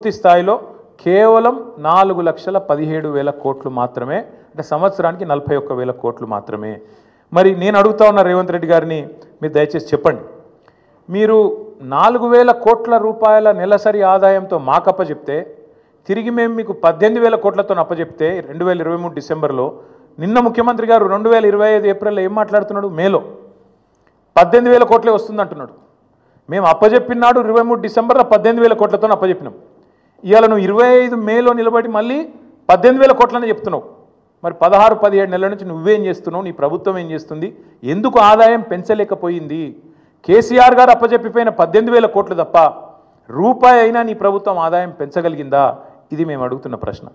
పూర్తి స్థాయిలో కేవలం 4,17,000 కోట్లు మాత్రమే, అంటే సంవత్సరానికి 41,000 కోట్లు మాత్రమే. మరి నేను అడుగుతా ఉన్న రేవంత్ రెడ్డి గారిని, మీరు దయచేసి చెప్పండి, మీరు 4,000 కోట్ల రూపాయల నెలసరి ఆదాయంతో మాకప్ప చెప్తే, తిరిగి మేము మీకు 18,000 కోట్లతో అప్పచెప్తే 2023 డిసెంబర్లో, నిన్న ముఖ్యమంత్రి గారు 2025 ఏప్రిల్లో ఏం మాట్లాడుతున్నాడు? మేలో 18,000 కోట్లే వస్తుందంటున్నాడు. మేము అప్పచెప్పినాడు 23 డిసెంబర్లో 18,000 కోట్లతో అప్పచెప్పినాం. ఇవాళ నువ్వు 25 మేలో నిలబడి మళ్ళీ 18,000 కోట్లని చెప్తున్నావు. మరి 16-17 నెలల నుంచి నువ్వేం చేస్తున్నావు? నీ ప్రభుత్వం ఏం చేస్తుంది? ఎందుకు ఆదాయం పెంచలేకపోయింది? కేసీఆర్ గారు అప్పచెప్పిపోయిన 18,000 కోట్లు తప్ప రూపాయి అయినా నీ ప్రభుత్వం ఆదాయం పెంచగలిగిందా? ఇది మేము అడుగుతున్న ప్రశ్న.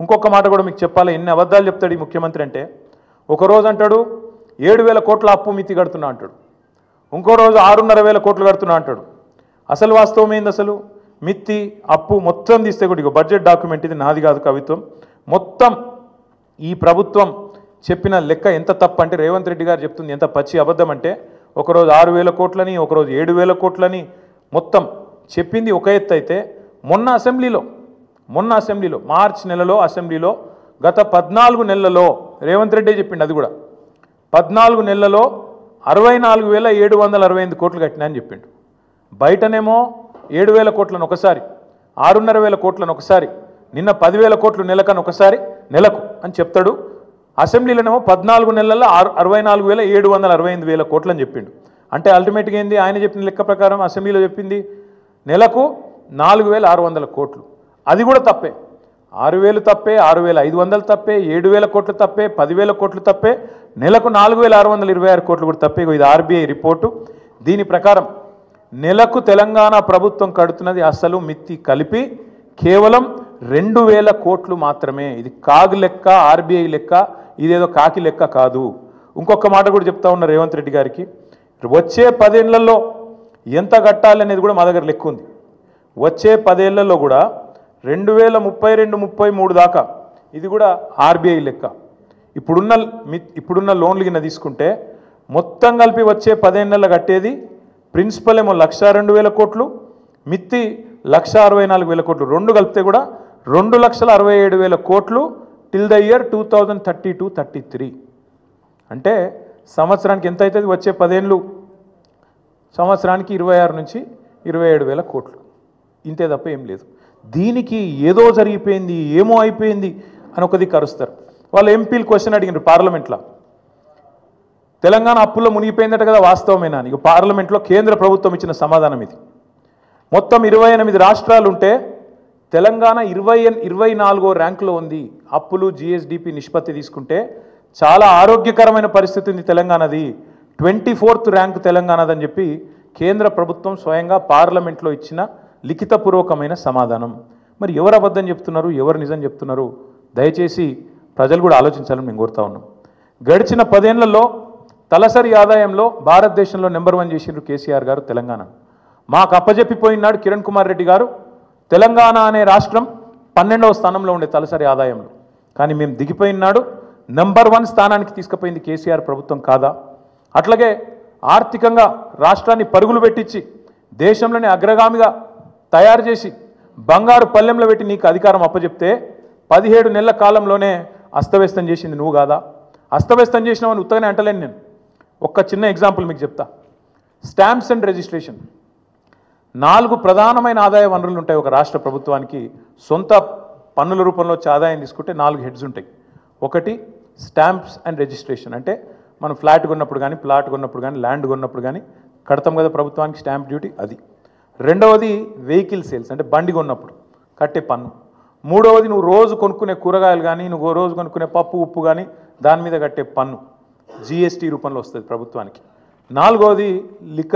ఇంకొక మాట కూడా మీకు చెప్పాలి. ఎన్ని అబద్ధాలు చెప్తాడు ఈ ముఖ్యమంత్రి అంటే, ఒకరోజు అంటాడు 7,000 కోట్ల అప్పు మితి కడుతున్నా అంటాడు, ఇంకో రోజు 6,500 కోట్లు కడుతున్నా అంటాడు. అసలు వాస్తవం ఏంది? అసలు మిత్తి అప్పు మొత్తం తీస్తే కూడా బడ్జెట్ డాక్యుమెంట్, ఇది నాది కాదు కవిత్వం, మొత్తం ఈ ప్రభుత్వం చెప్పిన లెక్క ఎంత తప్పు అంటే, రేవంత్ రెడ్డి గారు చెప్తుంది ఎంత పచ్చి అబద్ధం అంటే, ఒకరోజు 6,000 కోట్లని, ఒకరోజు 7,000 కోట్లని మొత్తం చెప్పింది ఒక ఎత్తు అయితే, మొన్న అసెంబ్లీలో మార్చి నెలలో అసెంబ్లీలో గత 14 నెలలలో రేవంత్ రెడ్డి చెప్పిండు, అది కూడా 14 నెలలలో 64,768 కోట్లు కట్టినా అని చెప్పిండు. బయటనేమో 7,000 కోట్లను ఒకసారి, 6,500 కోట్లను ఒకసారి, నిన్న 10,000 కోట్లు నెలకు అని చెప్తాడు. అసెంబ్లీలోనేమో 14 నెలల్లో 64,768 కోట్లు అని చెప్పిండు. అంటే అల్టిమేట్గా ఏంది? ఆయన చెప్పిన లెక్క ప్రకారం అసెంబ్లీలో చెప్పింది నెలకు 4,600 కోట్లు. అది కూడా తప్పే. 6,000 తప్పే, 6,500 తప్పే, 7,000 కోట్లు తప్పే, 10,000 కోట్లు తప్పే, నెలకు 4,626 కోట్లు కూడా తప్పే. ఇది ఆర్బీఐ రిపోర్టు. దీని ప్రకారం నెలకు తెలంగాణ ప్రభుత్వం కడుతున్నది అసలు మిత్తి కలిపి కేవలం 2,000 కోట్లు మాత్రమే. ఇది కాగు లెక్క, ఆర్బీఐ లెక్క, ఇదేదో కాకి లెక్క కాదు. ఇంకొక మాట కూడా చెప్తా ఉన్న రేవంత్ రెడ్డి గారికి, వచ్చే 10 ఏళ్లలో ఎంత కట్టాలి అనేది కూడా మా దగ్గర లెక్క ఉంది. వచ్చే 10 ఏళ్లలో కూడా 2032-33 దాకా, ఇది కూడా ఆర్బీఐ లెక్క. ఇప్పుడున్న లోన్లు కింద తీసుకుంటే మొత్తం కలిపి వచ్చే 10 ఏళ్ళలో కట్టేది ప్రిన్సిపల్ ఏమో 1,02,000 కోట్లు, మిత్తి 1,64,000 కోట్లు, రెండు కలిపితే కూడా 2,67,000 కోట్లు టిల్ ద ఇయర్ 2032-33. అంటే సంవత్సరానికి ఎంత అవుతుంది? వచ్చే 10 ఏళ్ళు సంవత్సరానికి 26,000-27,000 కోట్లు, ఇంతే తప్ప ఏం లేదు. దీనికి ఏదో జరిగిపోయింది, ఏమో అయిపోయింది అని ఒకది కరుస్తారు. వాళ్ళు ఎంపీలు క్వశ్చన్ అడిగినారు పార్లమెంట్లో, తెలంగాణ అప్పుల్లో మునిగిపోయిందట కదా, వాస్తవమేనా అని. పార్లమెంట్లో కేంద్ర ప్రభుత్వం ఇచ్చిన సమాధానం ఇది. మొత్తం 28 రాష్ట్రాలు ఉంటే తెలంగాణ 24వ ర్యాంకులో ఉంది. అప్పులు జిఎస్డిపి నిష్పత్తి తీసుకుంటే చాలా ఆరోగ్యకరమైన పరిస్థితి ఉంది తెలంగాణది. 24th ర్యాంక్ తెలంగాణదని చెప్పి కేంద్ర ప్రభుత్వం స్వయంగా పార్లమెంట్లో ఇచ్చిన లిఖితపూర్వకమైన సమాధానం. మరి ఎవరు అబద్ధం చెప్తున్నారు, ఎవరు నిజం చెప్తున్నారు? దయచేసి ప్రజలు కూడా ఆలోచించాలని మేము కోరుతా ఉన్నాం. గడిచిన 10 ఏళ్లలో తలసరి ఆదాయంలో భారతదేశంలో నెంబర్ 1 చేసిండ్రు కేసీఆర్ గారు తెలంగాణ. మాకు అప్పజెప్పిపోయినాడు కిరణ్ కుమార్ రెడ్డి గారు, తెలంగాణ అనే రాష్ట్రం 12వ స్థానంలో ఉండే తలసరి ఆదాయంలో. కానీ మేము దిగిపోయినాడు నెంబర్ 1 స్థానానికి తీసుకుపోయింది కేసీఆర్ ప్రభుత్వం కాదా? అట్లాగే ఆర్థికంగా రాష్ట్రాన్ని పరుగులు పెట్టించి దేశంలోనే అగ్రగామిగా తయారు చేసి బంగారు పల్లెంలో పెట్టి నీకు అధికారం అప్పచెప్తే 17 నెలల కాలంలోనే అస్తవ్యస్తం చేసింది నువ్వు కాదా? అస్తవ్యస్తం చేసినావని ఉత్తగానే అంటలేను నేను. ఒక్క చిన్న ఎగ్జాంపుల్ మీకు చెప్తా. స్టాంప్స్ అండ్ రిజిస్ట్రేషన్, 4 ప్రధానమైన ఆదాయ వనరులు ఉంటాయి ఒక రాష్ట్ర ప్రభుత్వానికి. సొంత పన్నుల రూపంలో వచ్చే ఆదాయం తీసుకుంటే 4 హెడ్స్ ఉంటాయి. ఒకటి స్టాంప్స్ అండ్ రిజిస్ట్రేషన్, అంటే మనం ఫ్లాట్ కొన్నప్పుడు కానీ, ప్లాట్ కొన్నప్పుడు కానీ, ల్యాండ్ కొన్నప్పుడు కానీ కడతాం కదా ప్రభుత్వానికి స్టాంప్ డ్యూటీ, అది. రెండవది వెహికల్ సేల్స్, అంటే బండి కొన్నప్పుడు కట్టే పన్ను. మూడవది నువ్వు రోజు కొనుక్కునే కూరగాయలు కానీ, నువ్వు రోజు కొనుక్కునే పప్పు ఉప్పు కానీ దాని మీద కట్టే పన్ను జిఎస్టీ రూపంలో వస్తుంది ప్రభుత్వానికి. నాలుగవది లిక్కర్